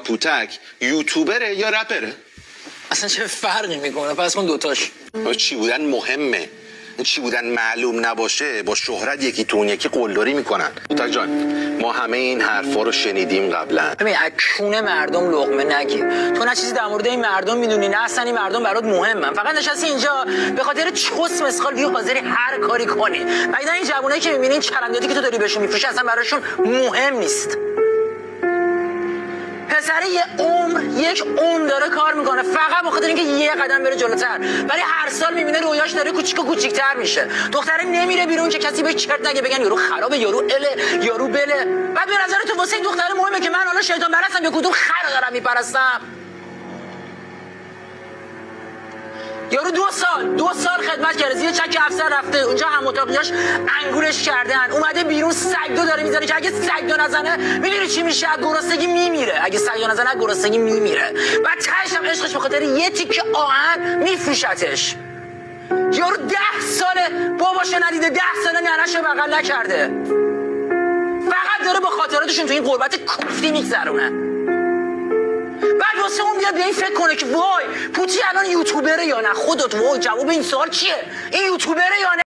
پوتک یوتیوبره یا رپره؟ اصلا چه فرقی میکنه؟ پس کن دوتاش. چی بودن مهمه، چی بودن معلوم نباشه با شهرت یکی تو اون یکی قلدری میکنن. پوتک جان ما همه این حرفا رو شنیدیم قبلا. ببین از کونه مردم لقمه نگیر. تو نه چیزی در مورد این مردم میدونی نه اصلا این مردم برات مهمن. فقط نشستی اینجا به خاطر چوس مسخال بیا حاضری هر کاری کنی. بعدا این جوونایی که میبینی این چرندیاتی که تو داری بهشون میفروشی اصلا براشون مهم نیست. پسر یک عمر داره کار میکنه فقط به خاطر اینکه یه قدم بره جلوتر، ولی هر سال میبینه رویاش داره کوچیک و کوچیک‌تر میشه. دختره نمیره بیرون که کسی بهش چرت نگه بگن یارو خرابه، یارو اله، یارو بله. بعد به نظر تو واسه این دختره مهمه که من حالا شیطان پرستم یا کدوم خر دارم میپرستم؟ یارو دو سال خدمت کرده، زیر چک افسر رفته اونجا، هم اتاقیاش انگولش کردن، اومده بیرون سگدو داره میزنه که اگه سگدو نزنه میدونی چی میشه؟ از گرسنگی میمیره. اگه سگدو نزنه از گرسنگی میمیره. بعد تهش هم عشقش به خاطر یه تیکه آهن میفروشتش. یارو 10 ساله باباشو ندیده، 10 ساله ننه‌شو بغل نکرده، فقط داره با خاطراتشون تو این غربت کوفتی میگذرونه. بعد واسه اون بیاد به این فکر کنه که وای پوتی الان یوتیوبره یا نه. خودت وای جواب این سوال چیه؟ این یوتیوبره یا نه؟